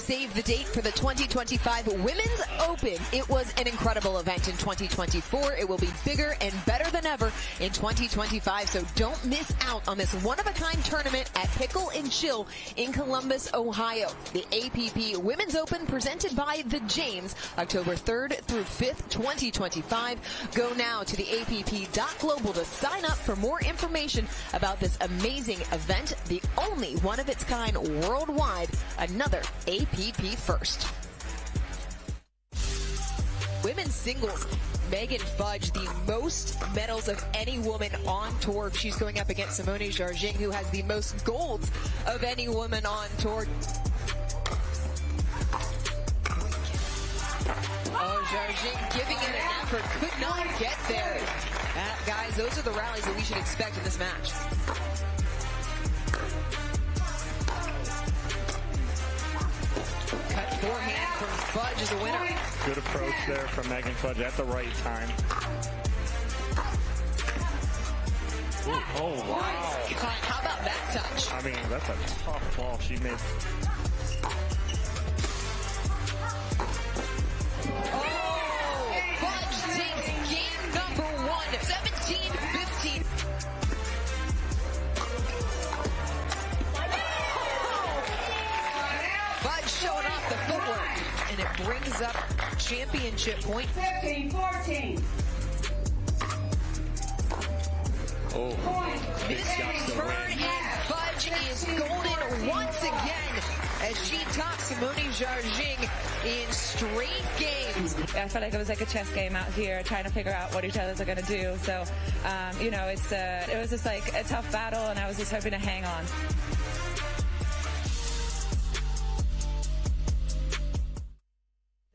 save the date for the 2025 Women's Open. It was an incredible event in 2024. It will be bigger and better than ever in 2025, so don't miss out on this one-of-a-kind tournament at Pickle and Chill in Columbus, Ohio. The APP Women's Open presented by The James, October 3rd through 5th, 2025. Go now to the app.global to sign up for more information about this amazing event, the only one-of-its-kind worldwide, another APP first. Women's singles, Megan Fudge, the most medals of any woman on tour. She's going up against Simone Jargin, who has the most golds of any woman on tour. Oh, Jargin giving it an effort, could not get there. Guys, those are the rallies that we should expect in this match. Cut forehand from Fudge is a winner. Good approach there from Megan Fudge at the right time. Ooh, oh, wow. How about that touch? I mean, that's a tough ball she made. Oh, Fudge takes game number 1, 17-15. Fudge showing off the footwork, and it brings up championship point. 15-14. Oh, Missing turn, and Fudge is golden once again as she tops Simone Jargin in straight games. I felt like it was like a chess game out here, trying to figure out what each other's are going to do. So, you know, it was just like a tough battle, and I was just hoping to hang on.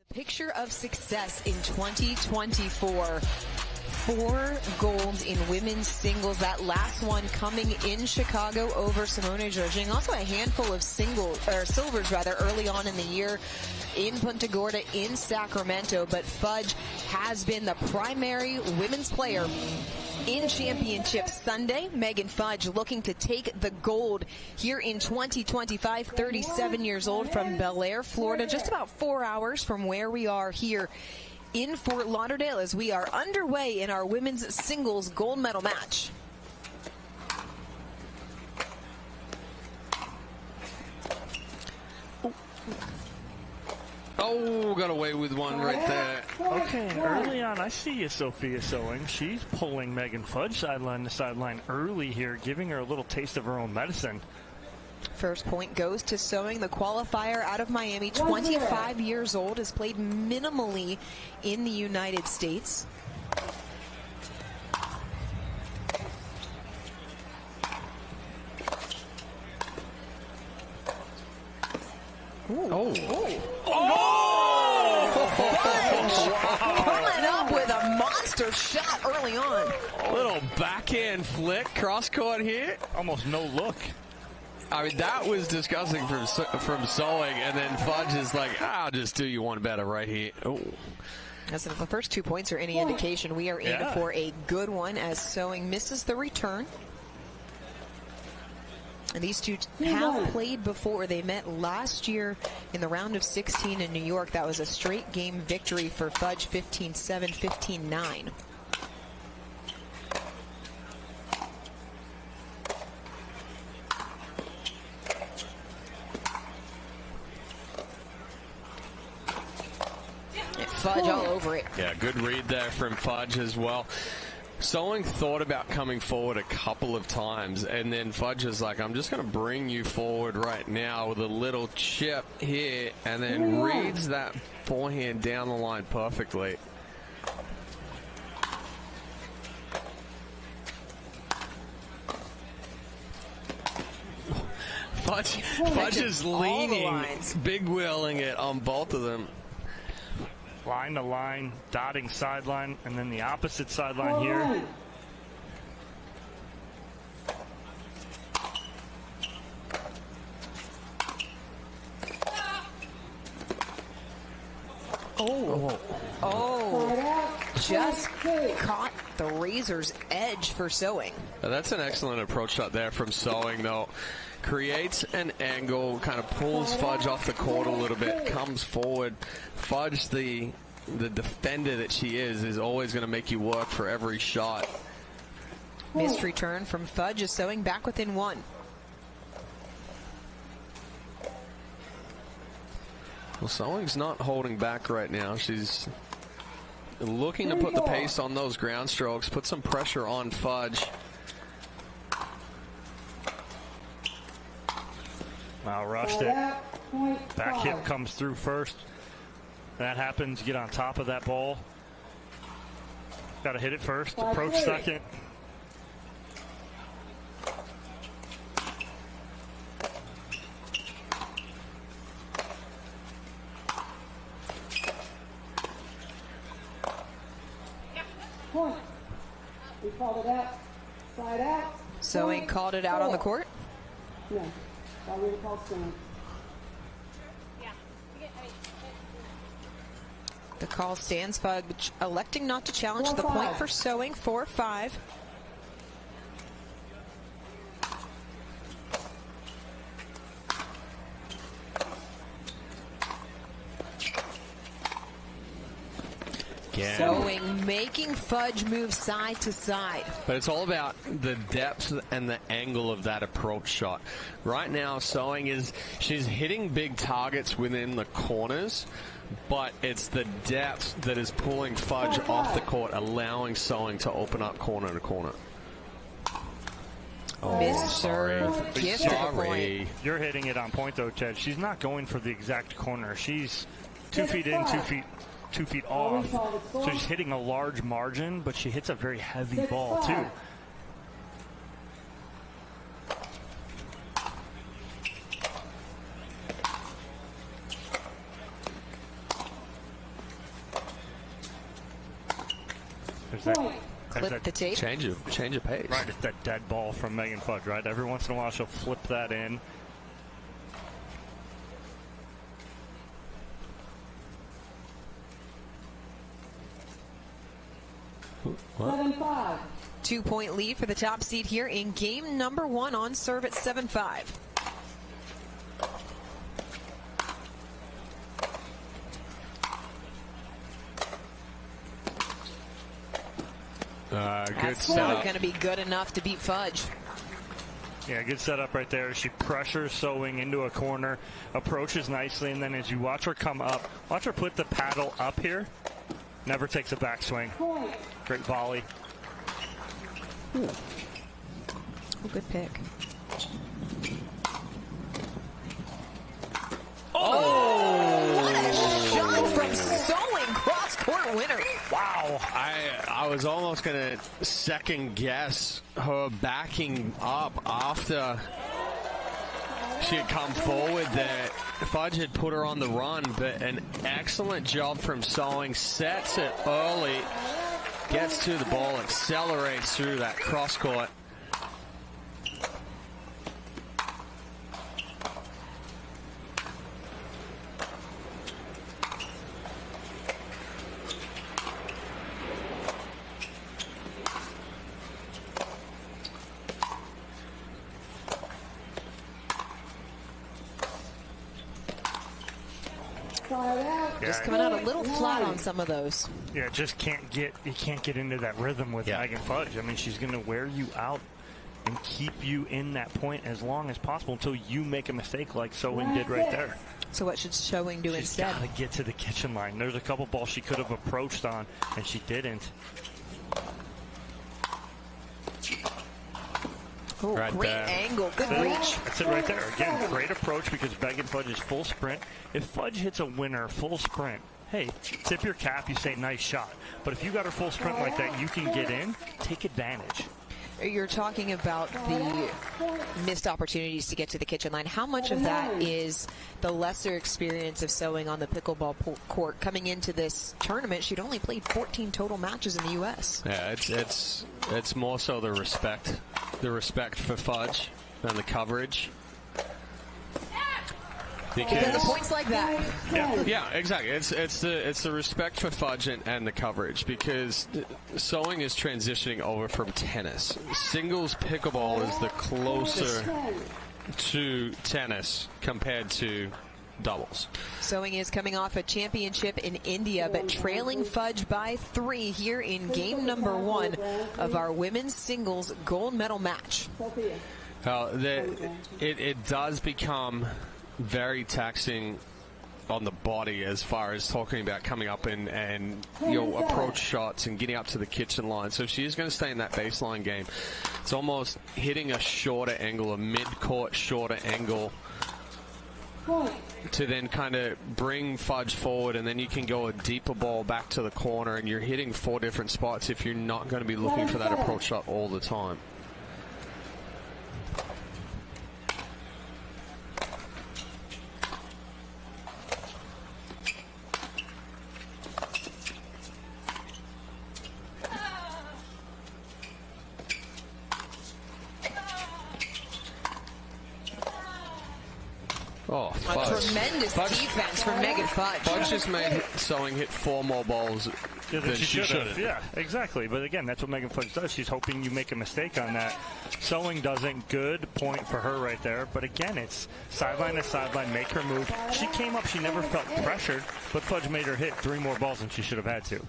The picture of success in 2024. 4 golds in women's singles. That last one coming in Chicago over Simone Jargin. Also a handful of silvers early on in the year in Punta Gorda, in Sacramento. But Fudge has been the primary women's player in Championship Sunday. Megan Fudge looking to take the gold here in 2025. 37 years old from Bel Air, Florida. Just about 4 hours from where we are here in Fort Lauderdale as we are underway in our women's singles gold medal match. Oh, got away with one right there. okay, early on, I see you, Sophia Sewing. She's pulling Megan Fudge sideline to sideline early here, giving her a little taste of her own medicine. First point goes to Sewing, the qualifier out of Miami, 25 years old, has played minimally in the United States. Oh. Coming up with a monster shot early on. A little backhand flick, cross court here. Almost no look. I mean, that was disgusting from Sewing, and then Fudge is like, I'll just do you one better right here. Oh. As if the first 2 points are any indication, we are in for a good one as Sewing misses the return. And these two have played before. They met last year in the round of 16 in New York. That was a straight game victory for Fudge, 15-7, 15-9. Fudge all over it. Yeah, good read there from Fudge as well. Sewing thought about coming forward a couple of times, and then Fudge is like, I'm just going to bring you forward right now with a little chip here, and then reads that forehand down the line perfectly. Fudge is leaning, big wheeling it on both of them. Line to line, dotting sideline, and then the opposite sideline here. Just caught the razor's edge for Sewing. That's an excellent approach shot there from Sewing, though. creates an angle, kind of pulls Fudge off the court a little bit, comes forward. Fudge, the defender that she is always going to make you work for every shot. Missed return from Fudge is Sewing back within 1. Well, Sewing's not holding back right now. She's looking to put the pace on those ground strokes, put some pressure on Fudge. Wow, rushed it. Back hip comes through first. That happens. Get on top of that ball. Got to hit it first. Approach second. Point. We called it out. Side out. Sewing called it out on the court. No. I really called Sewing. The call stands. Fudge electing not to challenge the point for Sewing. 4-5. Again. Sewing making Fudge move side to side. But it's all about the depth and the angle of that approach shot. Right now, Sewing she's hitting big targets within the corners, but it's the depth that is pulling Fudge off the court, allowing Sewing to open up corner to corner. Oh, missed serve. Gift of a point. You're hitting it on point, though, Ted. She's not going for the exact corner. She's 2 feet in, 2 feet off. So she's hitting a large margin, but she hits a very heavy ball, too. Clip the tape. Change of pace. Right, it's that dead ball from Megan Fudge, right? Every once in a while she'll flip that in. What? 7-5. 2-point lead for the top seed here in game number 1 on serve at 7-5. Good That's setup. going to be good enough to beat Fudge. Yeah, good setup right there. She pressures Sewing into a corner, approaches nicely, and then as you watch her come up, watch her put the paddle up here. Never takes a backswing. Great volley. Oh, good pick. Oh! What a shot from Sewing. Cross-court winner. Wow. I was almost going to second guess her backing up after she had come forward there. Fudge had put her on the run, but an excellent job from Sewing. Sets it early, gets to the ball, accelerates through that cross court. Just coming out a little flat on some of those. Yeah, you can't get into that rhythm with Megan Fudge. I mean, she's going to wear you out and keep you in that point as long as possible until you make a mistake like Sewing did right there. So what should Sewing do instead? She's got to get to the kitchen line. There's a couple balls she could have approached on, and she didn't. Oh, Right great there. angle. Good reach. That's it right there. Again, great approach because Megan Fudge is full sprint. If Fudge hits a winner full sprint, hey, tip your cap, you say nice shot. But if you got her full sprint like that, you can get in, take advantage. You're talking about the missed opportunities to get to the kitchen line. How much of that is the lesser experience of Sewing on the pickleball court? Coming into this tournament, she'd only played 14 total matches in the U.S. Yeah, it's more so the respect for Fudge and the coverage. Because of points like that. Yeah, exactly. It's the respect for Fudge and the coverage, because Sewing is transitioning over from tennis. Singles pickleball is the closer to tennis compared to doubles. Sewing is coming off a championship in India, but trailing Fudge by 3 here in game number 1 of our women's singles gold medal match. It does become very taxing on the body as far as talking about coming up and approach shots and getting up to the kitchen line. So if she is going to stay in that baseline game, it's almost hitting a shorter angle, a mid-court shorter angle, to then kind of bring Fudge forward, and then you can go a deeper ball back to the corner, and you're hitting 4 different spots if you're not going to be looking for that approach shot all the time. Oh, Fudge. Tremendous defense from Megan Fudge. Fudge just made Sewing hit 4 more balls than she should have. Yeah, exactly. But again, that's what Megan Fudge does. She's hoping you make a mistake on that. Sewing doesn't. Good point for her right there. But again, it's sideline to sideline, make her move. She came up, she never felt pressured, but Fudge made her hit 3 more balls than she should have had to.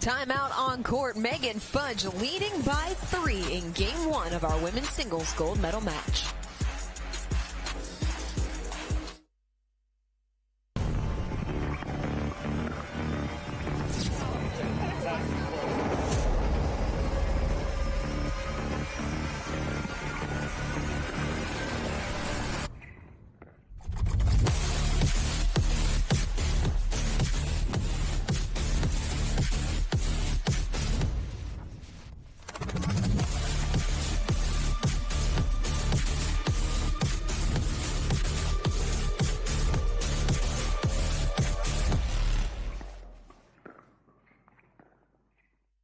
Timeout on court. Megan Fudge leading by 3 in game 1 of our women's singles gold medal match.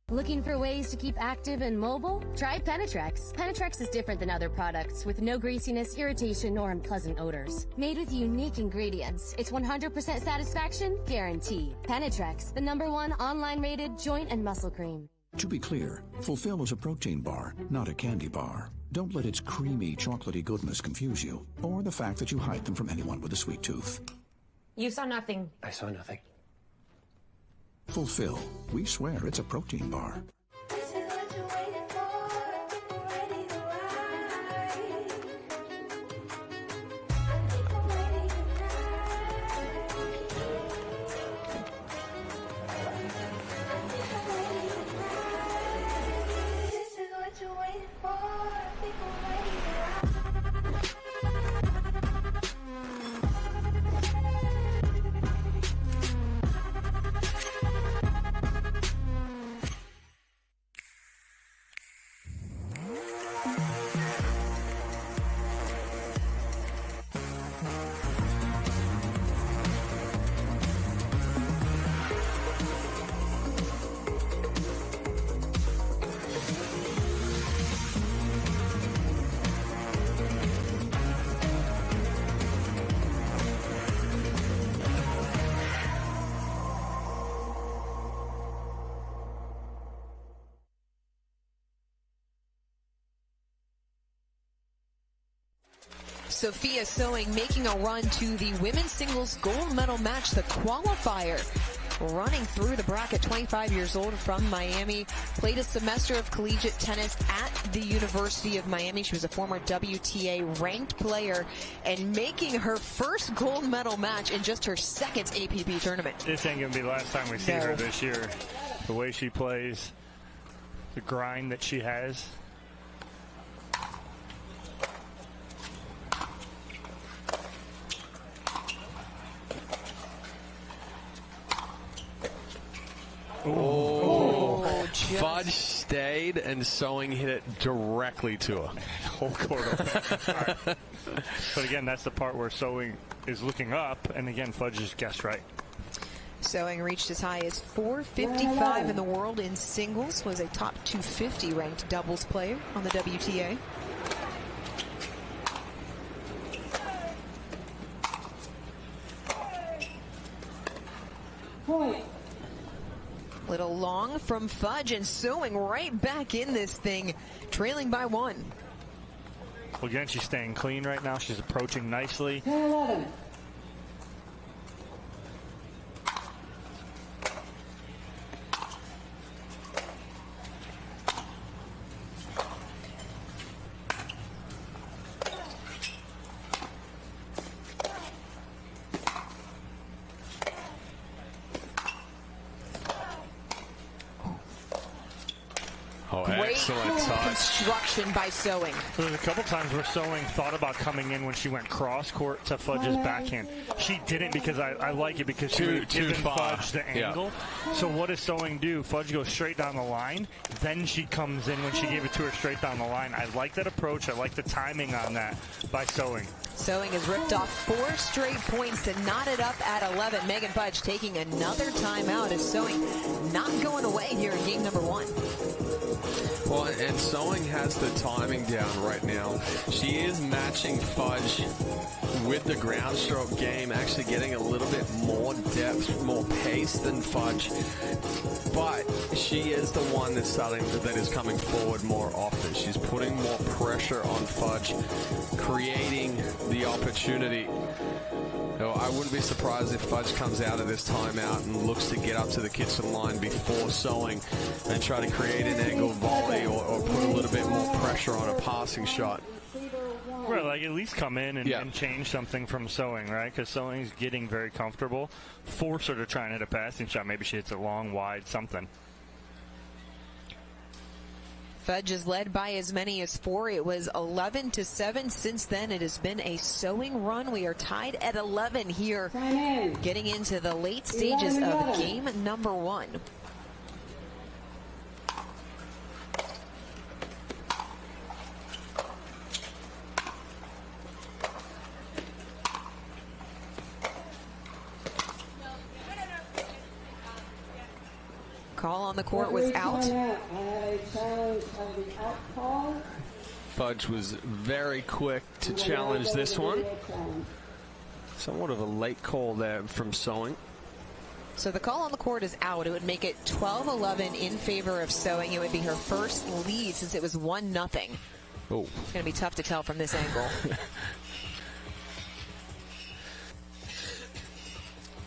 Looking for ways to keep active and mobile? Try Penetrex. Penetrex is different than other products with no greasiness, irritation, or unpleasant odors. Made with unique ingredients, it's 100% satisfaction guaranteed. Penetrex, the #1 online rated joint and muscle cream. To be clear, Fulfill is a protein bar, not a candy bar. Don't let its creamy, chocolatey goodness confuse you, or the fact that you hide them from anyone with a sweet tooth. You saw nothing. I saw nothing. Fulfill. We swear it's a protein bar. Sophia Sewing making a run to the women's singles gold medal match, the qualifier. Running through the bracket, 25 years old from Miami, played a semester of collegiate tennis at the University of Miami. She was a former WTA ranked player and making her first gold medal match in just her 2nd APP tournament. This ain't going to be the last time we see her this year. The way she plays, the grind that she has. Fudge stayed and Sewing hit it directly to her. Whole court open. Right. But again, that's the part where Sewing is looking up, and again, Fudge just guessed right. Sewing reached as high as 455 in the world in singles, was a top 250 ranked doubles player on the WTA. Point. Little long from Fudge, and Sewing right back in this thing, trailing by 1. Well, again, she's staying clean right now. She's approaching nicely. 10-11. Oh, Great excellent touch. construction by Sewing. There's a couple times where Sewing thought about coming in when she went cross court to Fudge's backhand. She didn't, because I like it, because she was giving Fudge the angle. So what does Sewing do? Fudge goes straight down the line. Then she comes in when she gave it to her straight down the line. I like that approach. I like the timing on that by Sewing. Sewing has ripped off 4 straight points to knot it up at 11. Megan Fudge taking another timeout as Sewing not going away here in game number 1. Well, and Sewing has the timing down right now. She is matching Fudge with the ground stroke game, actually getting a little bit more depth, more pace than Fudge. But she is the one that is coming forward more often. She's putting more pressure on Fudge, creating the opportunity. So I wouldn't be surprised if Fudge comes out of this timeout and looks to get up to the kitchen line before Sewing and try to create an angle volley or put a little bit more pressure on a passing shot. Right, like at least come in and change something from Sewing, right? Because Sewing's getting very comfortable. Force her to try and hit a passing shot. Maybe she hits it long, wide, something. Fudge is led by as many as 4. It was 11-7. Since then, it has been a Sewing run. We are tied at 11 here, getting into the late stages of game number 1. Call on the court was out. Fudge was very quick to challenge this one. Somewhat of a late call there from Sewing. So the call on the court is out. It would make it 12-11 in favor of Sewing. It would be her first lead since it was 1-0. Oh. It's going to be tough to tell from this angle.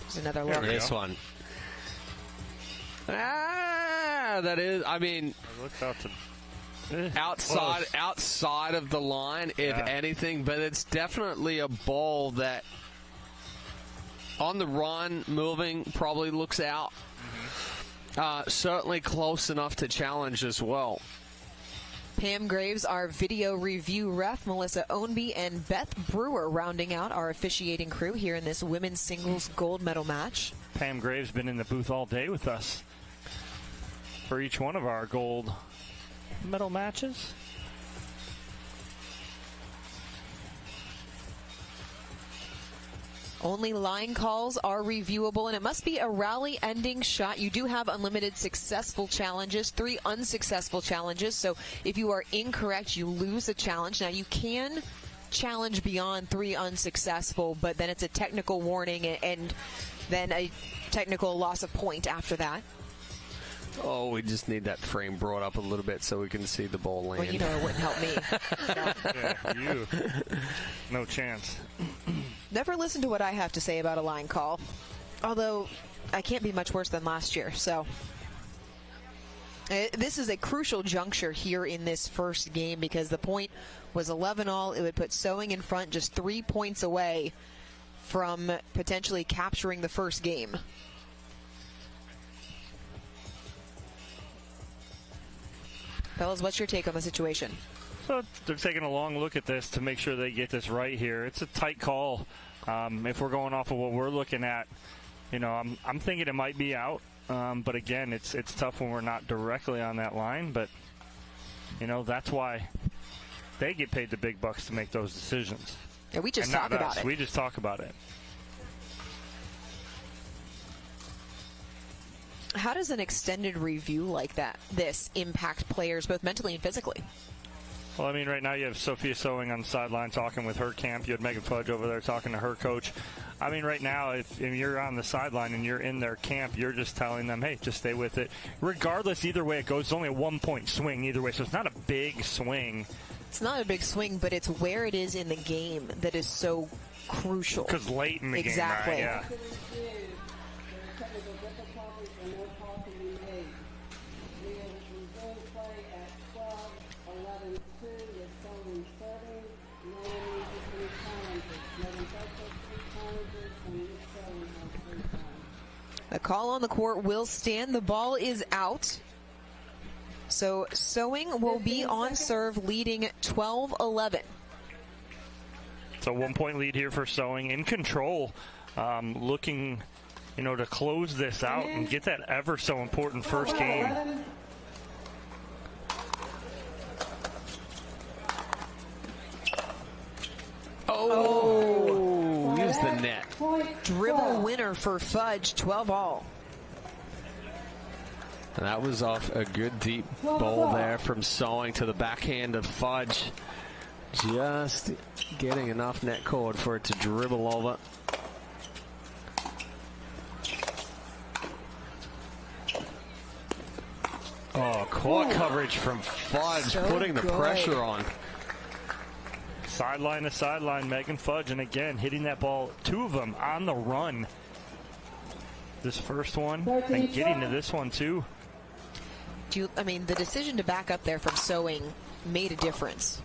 There's another look. This one. That is, I mean, outside of the line, if anything, but it's definitely a ball that on the run, moving, probably looks out. Certainly close enough to challenge as well. Pam Graves, our video review ref, Melissa Ownby, and Beth Brewer rounding out our officiating crew here in this women's singles gold medal match. Pam Graves been in the booth all day with us for each one of our gold medal matches. Only line calls are reviewable, and it must be a rally-ending shot. You do have unlimited successful challenges, 3 unsuccessful challenges. So if you are incorrect, you lose a challenge. Now, you can challenge beyond 3 unsuccessful, but then it's a technical warning and then a technical loss of point after that. Oh, we just need that frame brought up a little bit so we can see the ball land. Well, you know it wouldn't help me. Yeah, you. No chance. Never listen to what I have to say about a line call. Although, I can't be much worse than last year, so. This is a crucial juncture here in this first game because the point was 11-all. It would put Sewing in front, just 3 points away from potentially capturing the first game. Fellas, what's your take on the situation? So they're taking a long look at this to make sure they get this right here. It's a tight call. If we're going off of what we're looking at, you know, I'm thinking it might be out. But again, it's tough when we're not directly on that line. But, you know, that's why they get paid the big bucks to make those decisions. Yeah, we just talk about it. We just talk about it. How does an extended review like this impact players both mentally and physically? Well, I mean, right now you have Sophia Sewing on the sideline talking with her camp. You had Megan Fudge over there talking to her coach. I mean, right now, if you're on the sideline and you're in their camp, you're just telling them, hey, just stay with it. Regardless, either way it goes, it's only a 1-point swing either way, so it's not a big swing It's not a big swing, but it's where it is in the game that is so crucial. Because late in the exactly. game, right? Yeah. There are technical difficulties and no call can be made. We will resume play at 12, 11, 2 with Sullivan serving. No one needs any challenges. Megan Fudge has 3 challenges and Nick Sullivan has 3 challenges. The call on the court will stand. The ball is out. So Sewing will be on serve, leading 12-11. So 1-point lead here for Sewing, in control, looking, to close this out and get that ever so important first game. Oh, use the net. Dribble winner for Fudge, 12-all. And that was off a good deep ball there from Sewing to the backhand of Fudge. Just getting enough net cord for it to dribble over. Oh, court coverage from Fudge, So putting the good. pressure on. Sideline to sideline, Megan Fudge, and again, hitting that ball, 2 of them on the run. This first one, and getting to this one, too. The decision to back up there from Sewing made a difference.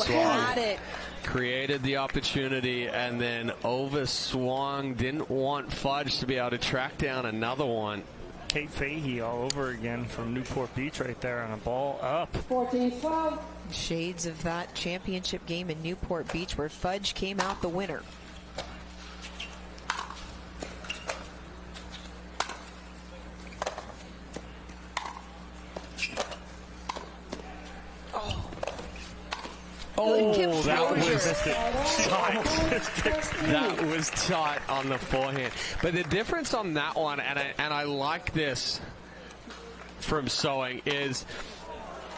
Had it. Created the opportunity and then overswung. Didn't want Fudge to be able to track down another one. Kate Fahey all over again from Newport Beach right there on a ball up. 14-12. Shades of that championship game in Newport Beach where Fudge came out the winner. Oh, that composure. was tight on the forehand. But the difference on that one, and I like this from Sewing, is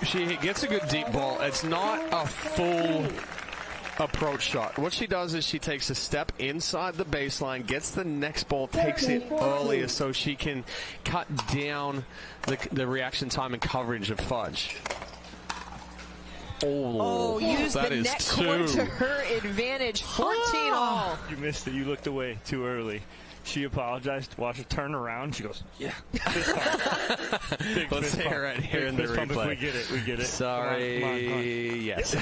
she gets a good deep ball. It's not a full approach shot. What she does is she takes a step inside the baseline, gets the next ball, takes it earlier so she can cut down the reaction time and coverage of Fudge. Oh, use the is net cord 2. to her advantage. 14-all. You missed it. You looked away too early. She apologized. Watch her turn around. She goes, yeah. Fist pump. Big Let's fist hear pump. it here in the Fist pump if replay. we get it. We get it. Sorry. Come on. Yes.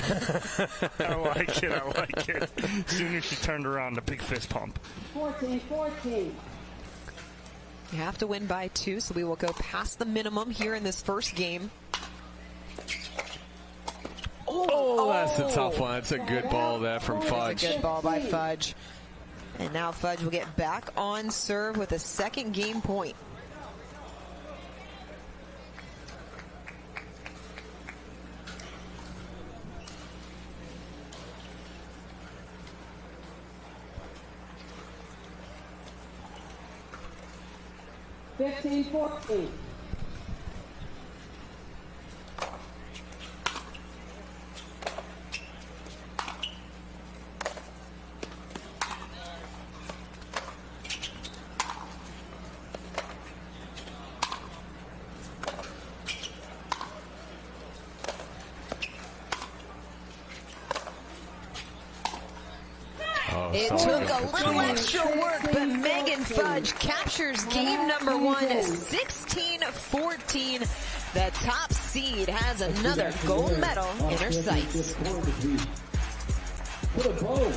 I like it. I like it. As soon as she turned around, the big fist pump. 14-14. You have to win by 2, so we will go past the minimum here in this first game. Oh, that's a tough one. That's a good ball there from Fudge. Good ball by Fudge. And now Fudge will get back on serve with a second game point. $15-14. It took a little extra work, but Megan Fudge captures game number 1, 16-14. The top seed has another gold medal in her sights. Put a bow.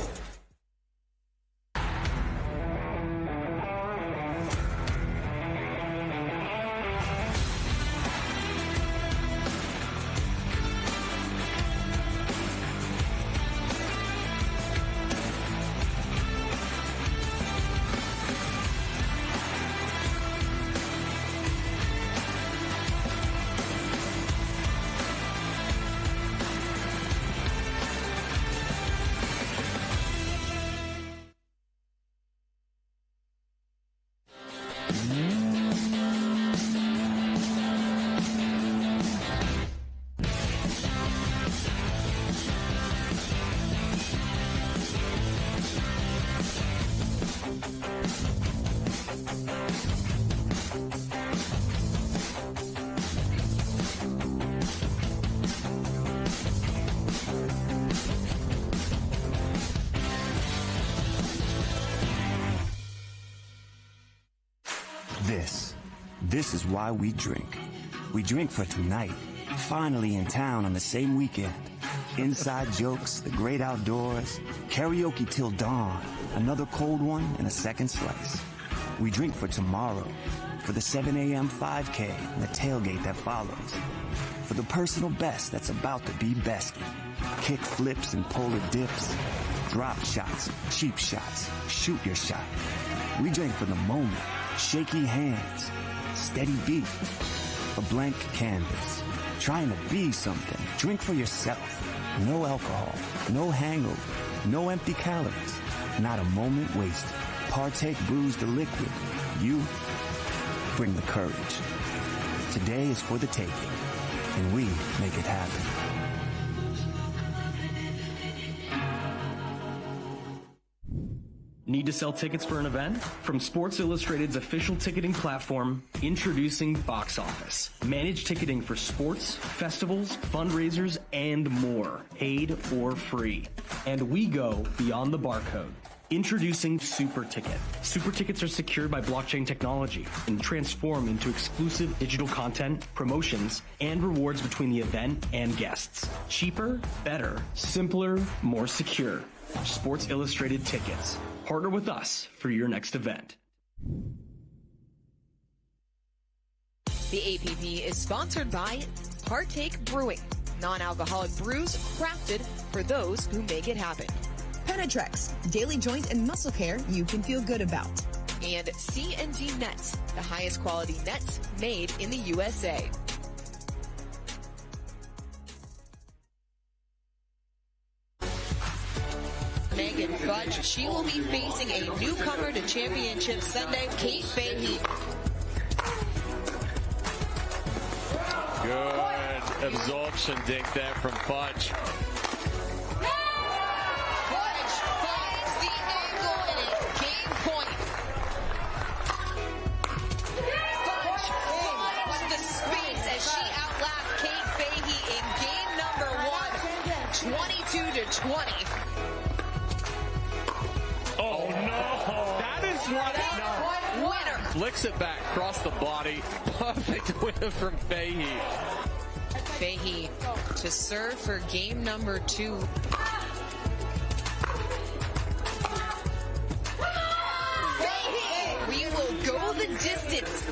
This is why we drink. We drink for tonight, finally in town on the same weekend. Inside jokes, the great outdoors, karaoke till dawn, another cold one and a second slice. We drink for tomorrow, for the 7 a.m. 5K and the tailgate that follows, for the personal best that's about to be bested. Kick flips and polar dips, drop shots, cheap shots, shoot your shot. We drink for the moment, shaky hands, steady beat, a blank canvas, trying to be something. Drink for yourself. No alcohol, no hangover, no empty calories, not a moment wasted. Partake brews the liquid. You bring the courage. Today is for the taking, and we make it happen. Need to sell tickets for an event? From Sports Illustrated's official ticketing platform, introducing Box Office. Manage ticketing for sports, festivals, fundraisers, and more, paid or free. And we go beyond the barcode. Introducing Super Ticket. Super Tickets are secured by blockchain technology and transform into exclusive digital content, promotions, and rewards between the event and guests. Cheaper, better, simpler, more secure. Sports Illustrated Tickets. Partner with us for your next event. The APP is sponsored by Partake Brewing, non-alcoholic brews crafted for those who make it happen. Penetrex, daily joint and muscle care you can feel good about. And C&D Nets, the highest quality nets made in the USA. Megan Fudge, she will be facing a newcomer to championship Sunday, Kate Fahey. Good absorption dink there from Fudge. Fudge finds the angle and it's game point. Fudge finds the space as she outlasts Kate Fahey in game number 1, 22-20. Oh, no. That is what. Winner. Flicks it back across the body. Perfect winner from Fahey. Fahey to serve for game number 2. Fahey, we will go the distance.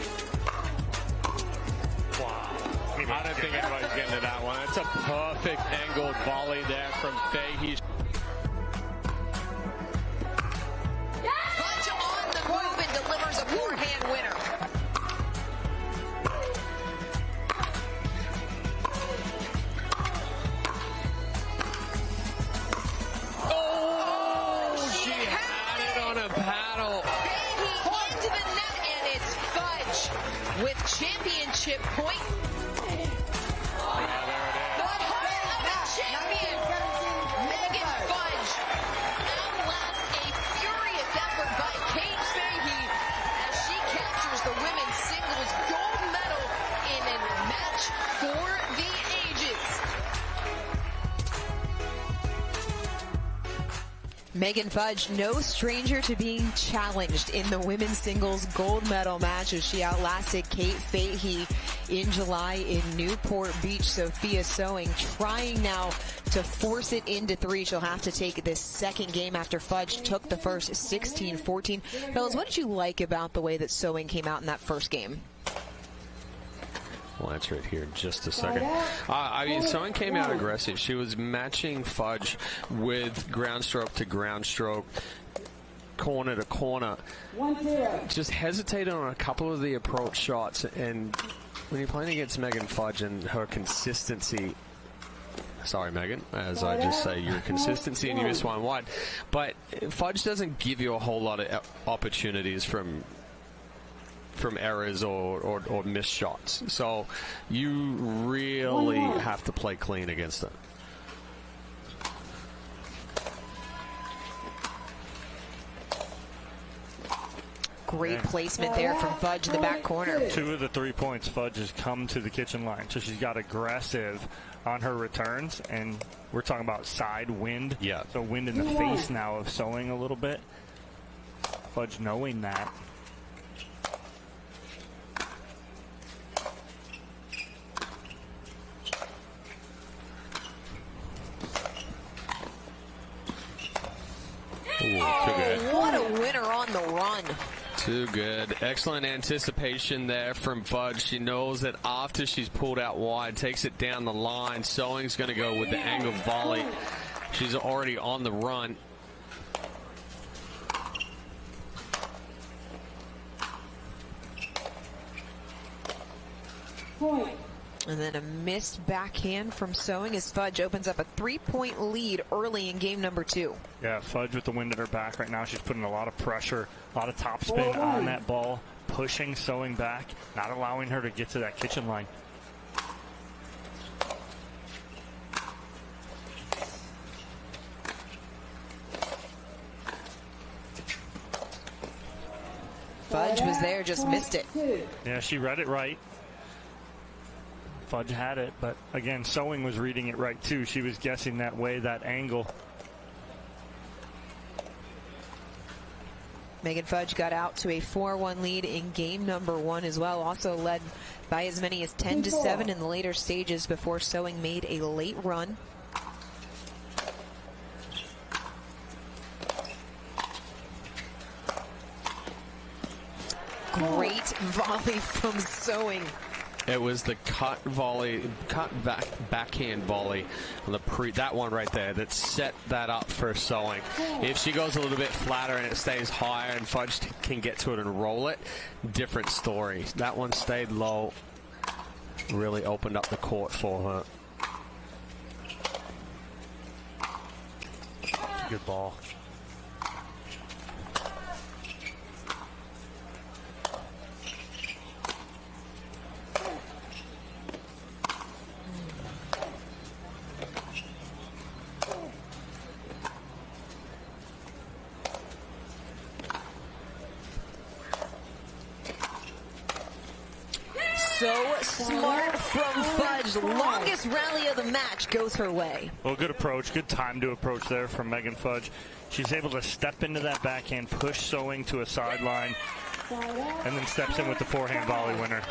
Wow. I don't think anybody's getting to that one. It's a perfect angled volley there from Fahey. Fudge on the move and delivers a forehand winner. Oh, she had it on a paddle. Fahey into the net, and it's Fudge with championship point. Yeah, there it is. Champion Megan Fudge outlasts a furious effort by Kate Fahey as she captures the women's singles gold medal in a match for the ages. Megan Fudge, no stranger to being challenged in the women's singles gold medal match as she outlasted Kate Fahey in July in Newport Beach. Sophia Sewing trying now to force it into 3. She'll have to take this second game after Fudge took the first 16-14. Fellas, what did you like about the way that Sewing came out in that first game? Well, that's right here in just a second. I mean, Sewing came out aggressive. She was matching Fudge with ground stroke to ground stroke, corner to corner. Just hesitated on a couple of the approach shots. And when you're playing against Megan Fudge and her consistency, sorry, Megan, as I just say, your consistency and you miss one wide. But Fudge doesn't give you a whole lot of opportunities from errors or missed shots. So you really have to play clean against it. Great placement there from Fudge in the back corner. 2 of the 3 points, Fudge has come to the kitchen line. So she's got aggressive on her returns, and we're talking about side wind. Yeah. So wind in the face now of Sewing a little bit. Fudge knowing that. Too good. Excellent anticipation there from Fudge. She knows that after she's pulled out wide, takes it down the line. Sewing's going to go with the angle volley. She's already on the run. And then a missed backhand from Sewing as Fudge opens up a 3-point lead early in game number 2. Yeah, Fudge with the wind at her back right now. She's putting a lot of pressure, a lot of topspin on that ball, pushing Sewing back, not allowing her to get to that kitchen line. Fudge was there, just missed it. Yeah, she read it right. Fudge had it, but again, Sewing was reading it right too. She was guessing that way, that angle. Megan Fudge got out to a 4-1 lead in game number 1 as well. Also led by as many as 10-7 in the later stages before Sewing made a late run. Great volley from Sewing. It was the cut backhand volley on the that one right there that set that up for Sewing. If she goes a little bit flatter and it stays higher and Fudge can get to it and roll it, different story. That one stayed low, really opened up the court for her. Good ball. So smart from Fudge. Longest rally of the match goes her way. Well, good approach. Good time to approach there from Megan Fudge. She's able to step into that backhand, push Sewing to a sideline, and then steps in with the forehand volley winner.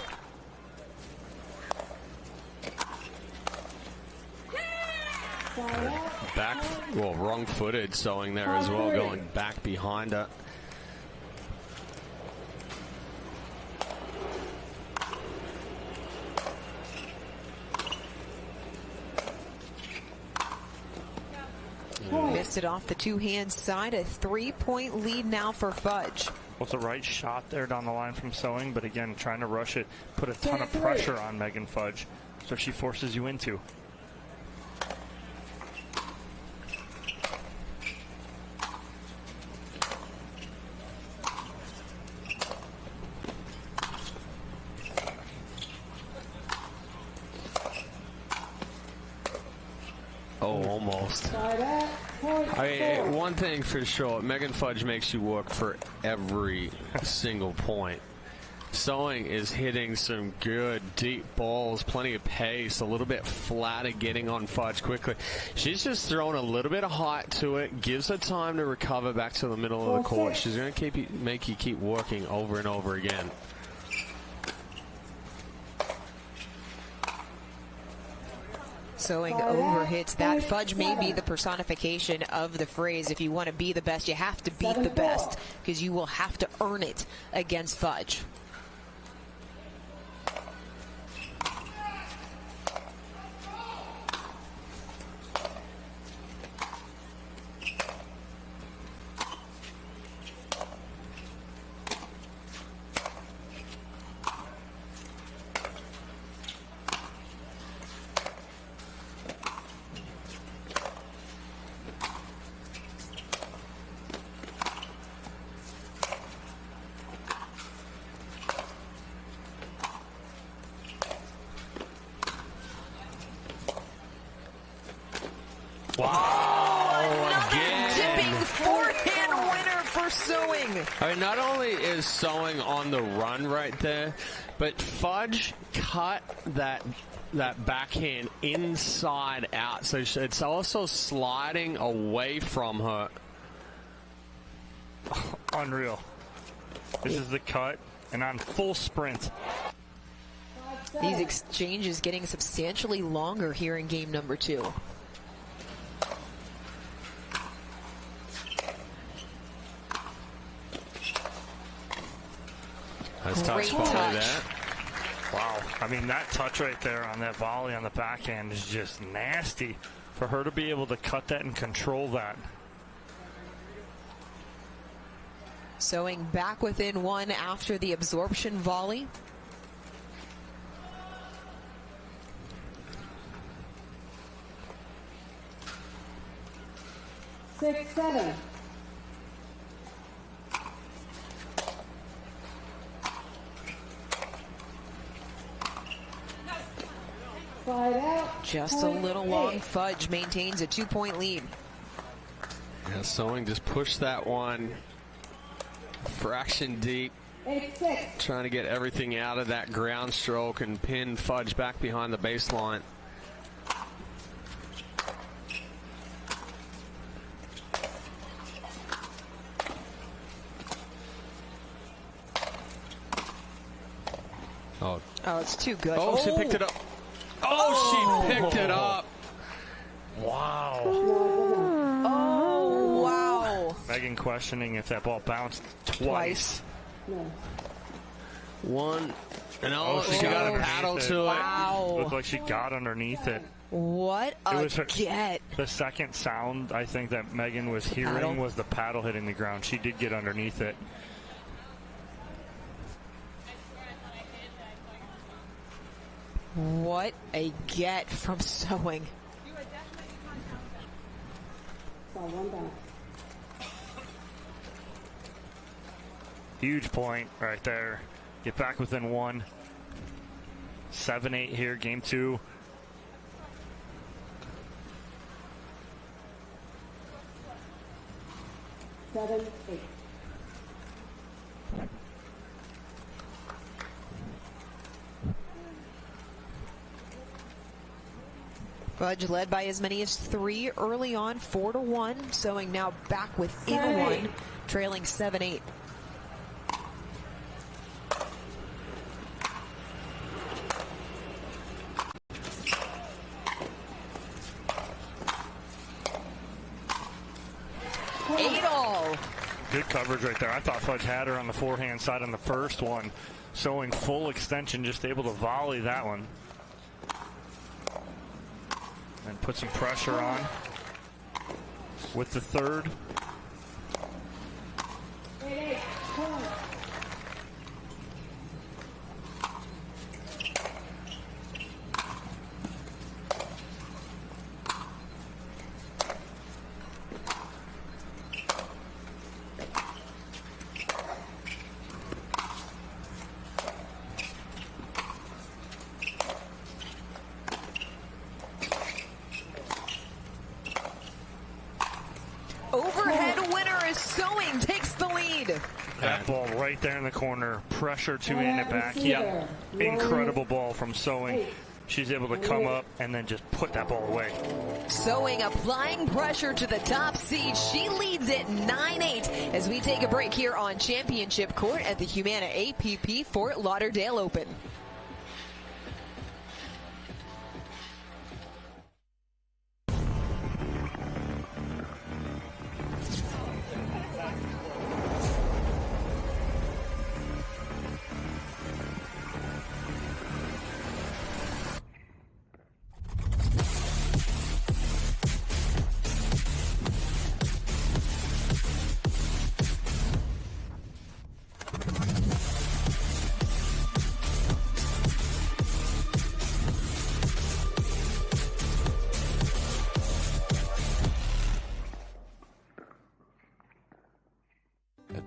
Back, well, wrong-footed Sewing there as well, going back behind her. Missed it off the two-hand side. A 3-point lead now for Fudge. Well, it's the right shot there down the line from Sewing, but again, trying to rush it, put a ton of pressure on Megan Fudge, so she forces you into. Oh, almost. I mean, one thing for sure, Megan Fudge makes you work for every single point. Sewing is hitting some good deep balls, plenty of pace, a little bit flatter getting on Fudge quickly. She's just throwing a little bit of height to it, gives her time to recover back to the middle of the court. She's going to make you keep working over and over again. Sewing overhits that. Fudge may be the personification of the phrase, if you want to be the best, you have to beat the best, because you will have to earn it against Fudge. Wow, again. Tipping forehand winner for Sewing. I mean, not only is Sewing on the run right there, but Fudge cut that backhand inside out, so it's also sliding away from her. Unreal. This is the cut, and on full sprint. These exchanges getting substantially longer here in game number 2. Nice Great touch volley touch. there. Wow. I mean, that touch right there on that volley on the backhand is just nasty. For her to be able to cut that and control that. Sewing back within one after the absorption volley. Six, seven. Slide out. Just a little long. Fudge maintains a 2-point lead. Yeah, Sewing just pushed that one fraction deep. 8-6. Trying to get everything out of that ground stroke and pin Fudge back behind the baseline. Oh, it's too good. Oh, she picked it up. Oh, she picked it up. Wow. Oh, wow. Megan questioning if that ball bounced twice. One. And she got got a underneath paddle it. to it. Wow. Looked like she got underneath it. What a was her- get. The second sound I think that Megan was hearing paddle. was the paddle hitting the ground. She did get underneath it. What a get from Sewing. So one down. Huge point right there. Get back within one. 7-8 here, game 2. Seven, eight. Fudge led by as many as 3 early on, 4-1. Sewing now back within 1, trailing 7-8. Good coverage right there. I thought Fudge had her on the forehand side on the first one. Sewing full extension, just able to volley that one. And put some pressure on with the third. Overhead winner is Sewing, takes the lead. That ball right there in the corner. Pressure to in it back. Yep. Incredible ball from Sewing. She's able to come up and then just put that ball away. Sewing applying pressure to the top seed. She leads it 9-8 as we take a break here on Championship Court at the Humana APP Fort Lauderdale Open.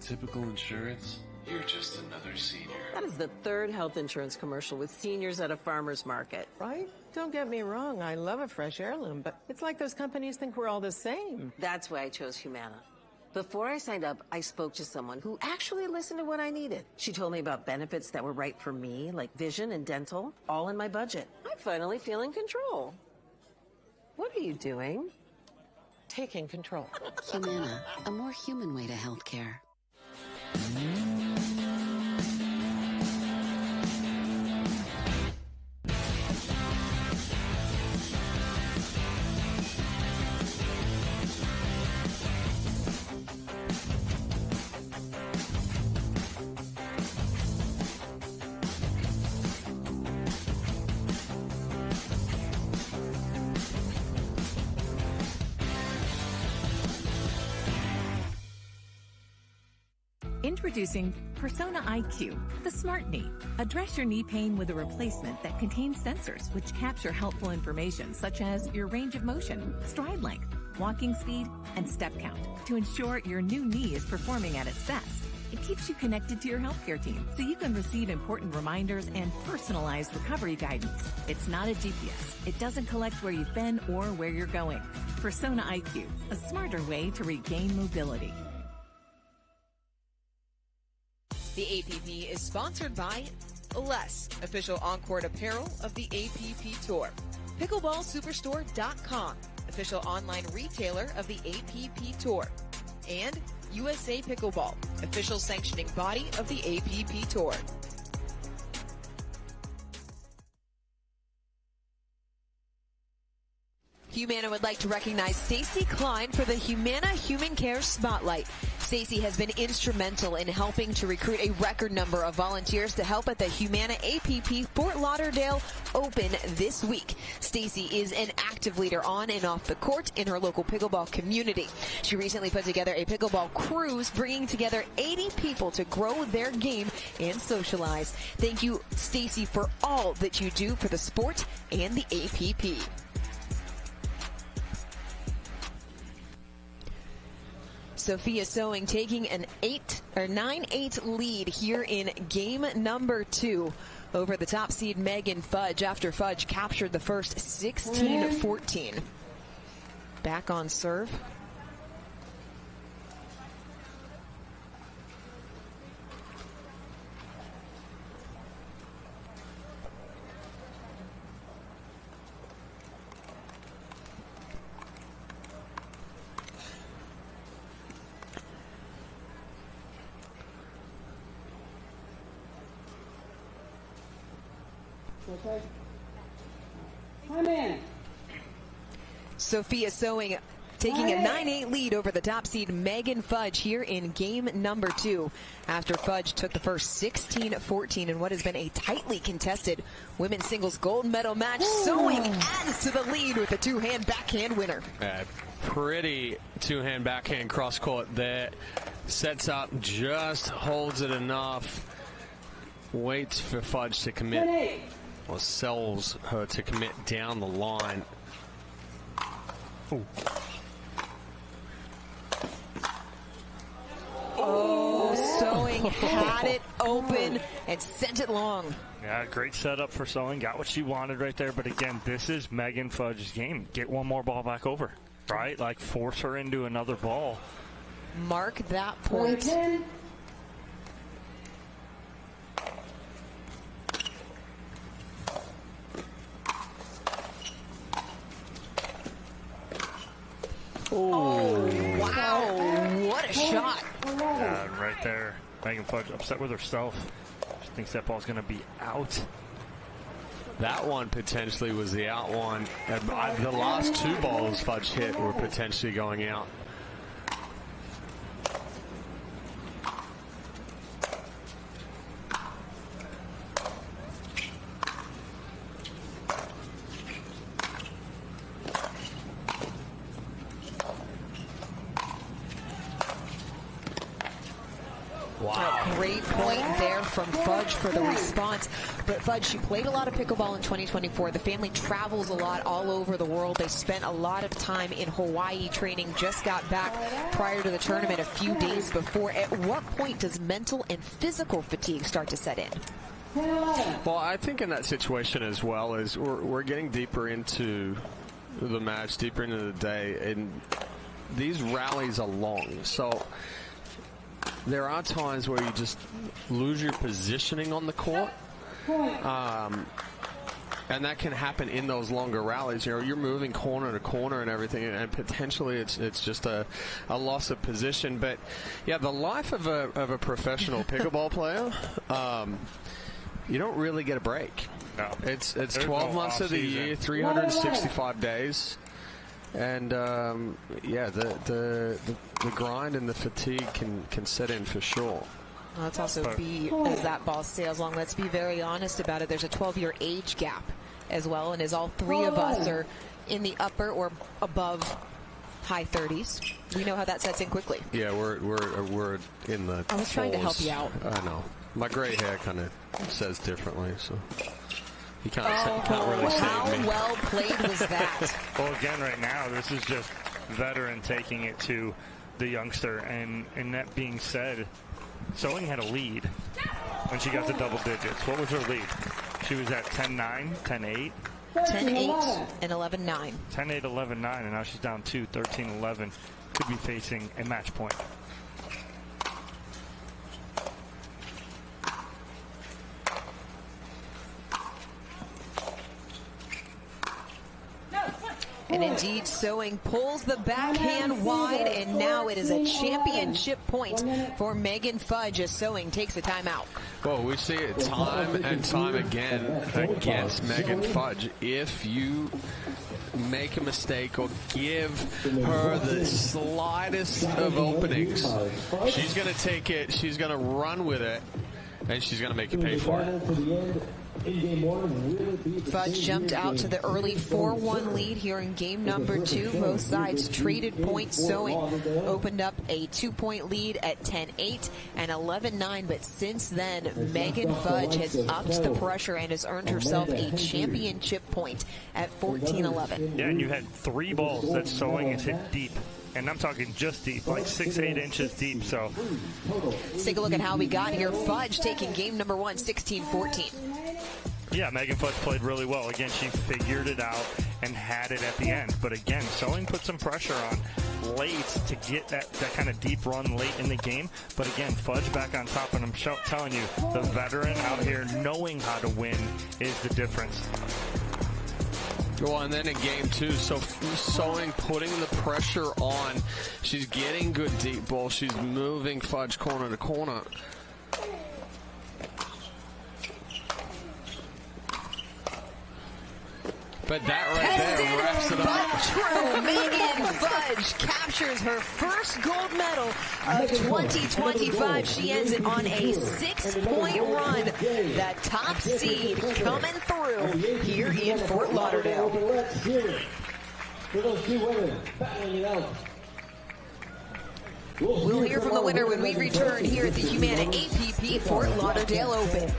Typical insurance, you're just another senior. That is the third health insurance commercial with seniors at a farmer's market. Right? Don't get me wrong, I love a fresh heirloom, but it's like those companies think we're all the same. That's why I chose Humana. Before I signed up, I spoke to someone who actually listened to what I needed. She told me about benefits that were right for me, like vision and dental, all in my budget. I finally feel in control. What are you doing? Taking control. Humana, a more human way to healthcare. Introducing Persona IQ, the smart knee. Address your knee pain with a replacement that contains sensors which capture helpful information such as your range of motion, stride length, walking speed, and step count to ensure your new knee is performing at its best. It keeps you connected to your healthcare team so you can receive important reminders and personalized recovery guidance. It's not a GPS. It doesn't collect where you've been or where you're going. Persona IQ, a smarter way to regain mobility. The APP is sponsored by Less, official on-court apparel of the APP Tour. PickleballSuperstore.com, official online retailer of the APP Tour. And USA Pickleball, official sanctioning body of the APP Tour. Humana would like to recognize Stacy Klein for the Humana Human Care Spotlight. Stacy has been instrumental in helping to recruit a record number of volunteers to help at the Humana APP Fort Lauderdale Open this week. Stacy is an active leader on and off the court in her local pickleball community. She recently put together a pickleball cruise, bringing together 80 people to grow their game and socialize. Thank you, Stacy, for all that you do for the sport and the APP. Sophia Sewing taking an 9-8 lead here in game number 2 over the top seed Megan Fudge after Fudge captured the first 16-14. Back on serve. Okay. Come in. Sophia Sewing taking a 9-8 lead over the top seed Megan Fudge here in game number 2 after Fudge took the first 16-14 in what has been a tightly contested women's singles gold medal match. Sewing adds to the lead with a two-hand backhand winner. Pretty two-hand backhand cross-court there. Sets up, just holds it enough. Waits for Fudge to commit. Or sells her to commit down the line. Ooh. Oh, Sewing had it open and sent it long. Yeah, great setup for Sewing. Got what she wanted right there. But again, this is Megan Fudge's game. Get one more ball back over, right? Like force her into another ball. Mark that point. Oh, wow. What a shot. Yeah, right there. Megan Fudge upset with herself. She thinks that ball's going to be out. That one potentially was the out one. The last two balls Fudge hit were potentially going out. Wow. Great point there from Fudge for the response. But Fudge, she played a lot of pickleball in 2024. The family travels a lot all over the world. They spent a lot of time in Hawaii training, just got back prior to the tournament a few days before. At what point does mental and physical fatigue start to set in? Well, I think in that situation as well is we're getting deeper into the match, deeper into the day, and these rallies are long. So there are times where you just lose your positioning on the court. And that can happen in those longer rallies. You know, you're moving corner to corner and everything, and potentially it's just a loss of position. But yeah, the life of a professional pickleball player, you don't really get a break. No. It's 12 months of the year, 365 days. And yeah, the grind and the fatigue can set in for sure. Well, let's also be, as that ball sails long, let's be very honest about it. There's a 12-year age gap as well, and as all three of us are in the upper or above high 30s. We know how that sets in quickly. Yeah, we're in the. I was trying to help you out. I know. My gray hair kind of says differently, so you can't really how save me. well played was that? Well, again, right now, this is just veteran taking it to the youngster. And that being said, Sewing had a lead when she got to double digits. What was her lead? She was at 10-9, 10-8. 10-8 and 11-9. 10-8, 11-9, and now she's down 2, 13-11. Could be facing a match point. And indeed, Sewing pulls the backhand wide, and now it is a championship point for Megan Fudge as Sewing takes the timeout. Well, we see it time and time again against Megan Fudge. If you make a mistake or give her the slightest of openings, she's going to take it, she's going to run with it, and she's going to make you pay for it. Fudge jumped out to the early 4-1 lead here in game number 2. Both sides traded points. Sewing opened up a 2-point lead at 10-8 and 11-9, but since then, Megan Fudge has upped the pressure and has earned herself a championship point at 14-11. Yeah, and you had 3 balls that Sewing has hit deep. And I'm talking just deep, like 6-8 inches deep. So let's take a look at how we got here. Fudge taking game number 1, 16-14. Yeah, Megan Fudge played really well. Again, she figured it out and had it at the end. But again, Sewing put some pressure on late to get that kind of deep run late in the game. But again, Fudge back on top, and I'm telling you, the veteran out here knowing how to win is the difference. Well, and then in game 2, so Sewing putting the pressure on. She's getting good deep balls. She's moving Fudge corner to corner. But that right there wraps it up. True. Megan Fudge captures her first gold medal of 2025. She ends it on a 6-point run. That top seed coming through here in Fort Lauderdale. We'll hear from the winner when we return here at the Humana APP Fort Lauderdale Open.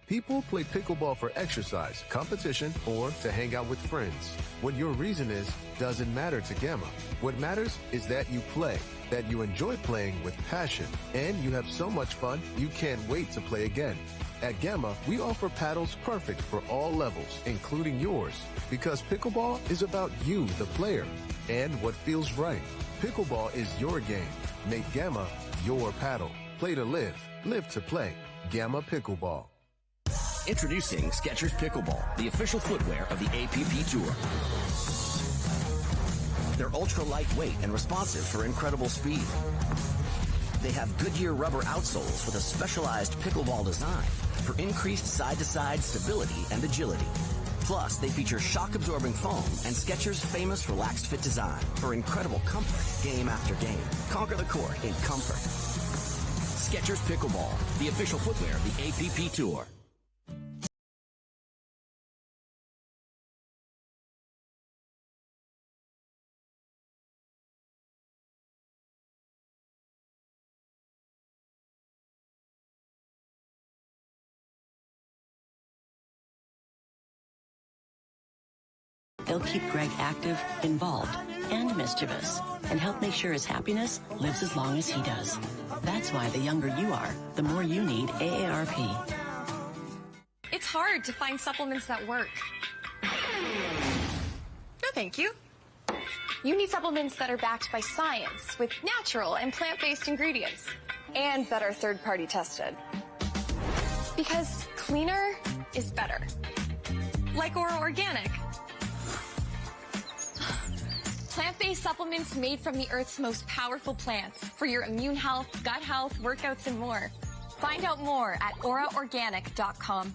People play pickleball for exercise, competition, or to hang out with friends. What your reason is doesn't matter to Gamma. What matters is that you play, that you enjoy playing with passion, and you have so much fun you can't wait to play again. At Gamma, we offer paddles perfect for all levels, including yours, because pickleball is about you, the player, and what feels right. Pickleball is your game. Make Gamma your paddle. Play to live, live to play. Gamma Pickleball. Introducing Skechers Pickleball, the official footwear of the APP Tour. They're ultra lightweight and responsive for incredible speed. They have Goodyear rubber outsoles with a specialized pickleball design for increased side-to-side stability and agility. Plus, they feature shock-absorbing foam and Skechers' famous relaxed fit design for incredible comfort game after game. Conquer the court in comfort. Skechers Pickleball, the official footwear of the APP Tour. They'll keep Greg active, involved, and mischievous, and help make sure his happiness lives as long as he does. That's why the younger you are, the more you need AARP. It's hard to find supplements that work. No, thank you. You need supplements that are backed by science with natural and plant-based ingredients and that are third-party tested. Because cleaner is better. Like Ora Organic. Plant-based supplements made from the Earth's most powerful plants for your immune health, gut health, workouts, and more. Find out more at oraorganic.com.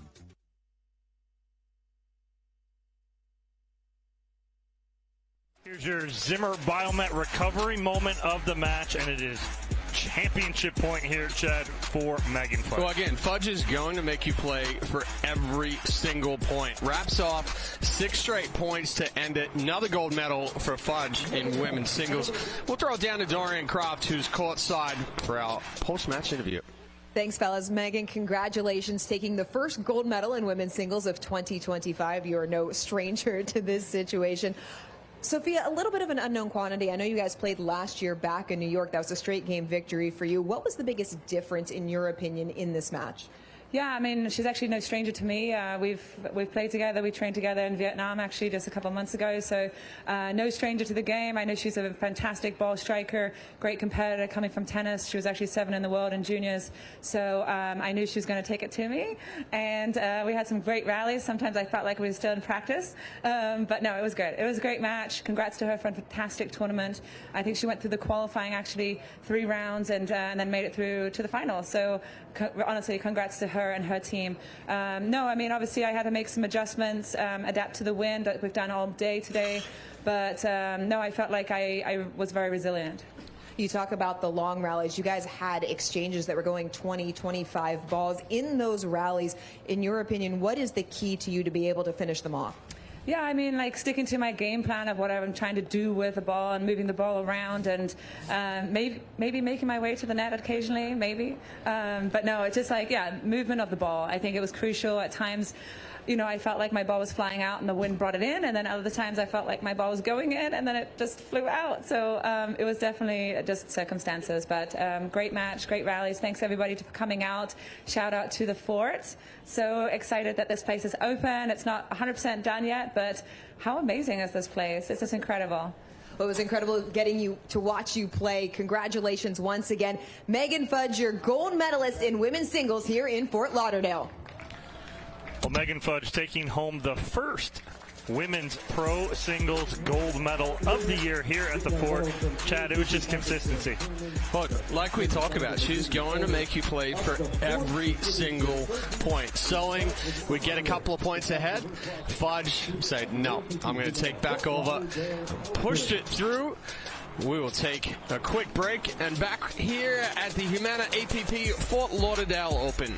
Here's your Zimmer Biomet recovery moment of the match, and it is championship point here, Chad, for Megan Fudge. Well, again, Fudge is going to make you play for every single point. Wraps off 6 straight points to end it. Another gold medal for Fudge in women's singles. We'll throw it down to Dorian Croft, who's courtside for our post-match interview. Thanks, fellas. Megan, congratulations taking the first gold medal in women's singles of 2025. You are no stranger to this situation. Sophia, a little bit of an unknown quantity. I know you guys played last year back in New York. That was a straight game victory for you. What was the biggest difference, in your opinion, in this match? Yeah, I mean, she's actually no stranger to me. We've played together. We trained together in Vietnam, actually, just a couple of months ago. So no stranger to the game. I know she's a fantastic ball striker, great competitor coming from tennis. She was actually 7 in the world in juniors. So I knew she was going to take it to me. And we had some great rallies. Sometimes I felt like we were still in practice. But no, it was good. It was a great match. Congrats to her for a fantastic tournament. I think she went through the qualifying, actually, 3 rounds and then made it through to the final. So honestly, congrats to her and her team. No, I mean, obviously I had to make some adjustments, adapt to the wind that we've done all day today. But no, I felt like I was very resilient. You talk about the long rallies. You guys had exchanges that were going 20, 25 balls. In those rallies, in your opinion, what is the key to you to be able to finish them off? Yeah, I mean, like sticking to my game plan of what I'm trying to do with the ball and moving the ball around and maybe making my way to the net occasionally, maybe. But no, it's just like, yeah, movement of the ball. I think it was crucial at times. You know, I felt like my ball was flying out and the wind brought it in, and then other times I felt like my ball was going in and then it just flew out. So it was definitely just circumstances, but great match, great rallies. Thanks everybody for coming out. Shout out to the fort. So excited that this place is open. It's not 100% done yet, but how amazing is this place? It's just incredible. Well, it was incredible getting you to watch you play. Congratulations once again. Megan Fudge, your gold medalist in women's singles here in Fort Lauderdale. Well, Megan Fudge taking home the first women's pro singles gold medal of the year here at the Fort. Chad, it was just consistency. Look, like we talk about, she's going to make you play for every single point. Sewing, we get a couple of points ahead. Fudge said, no, I'm going to take back over. Pushed it through. We will take a quick break and back here at the Humana APP Fort Lauderdale Open.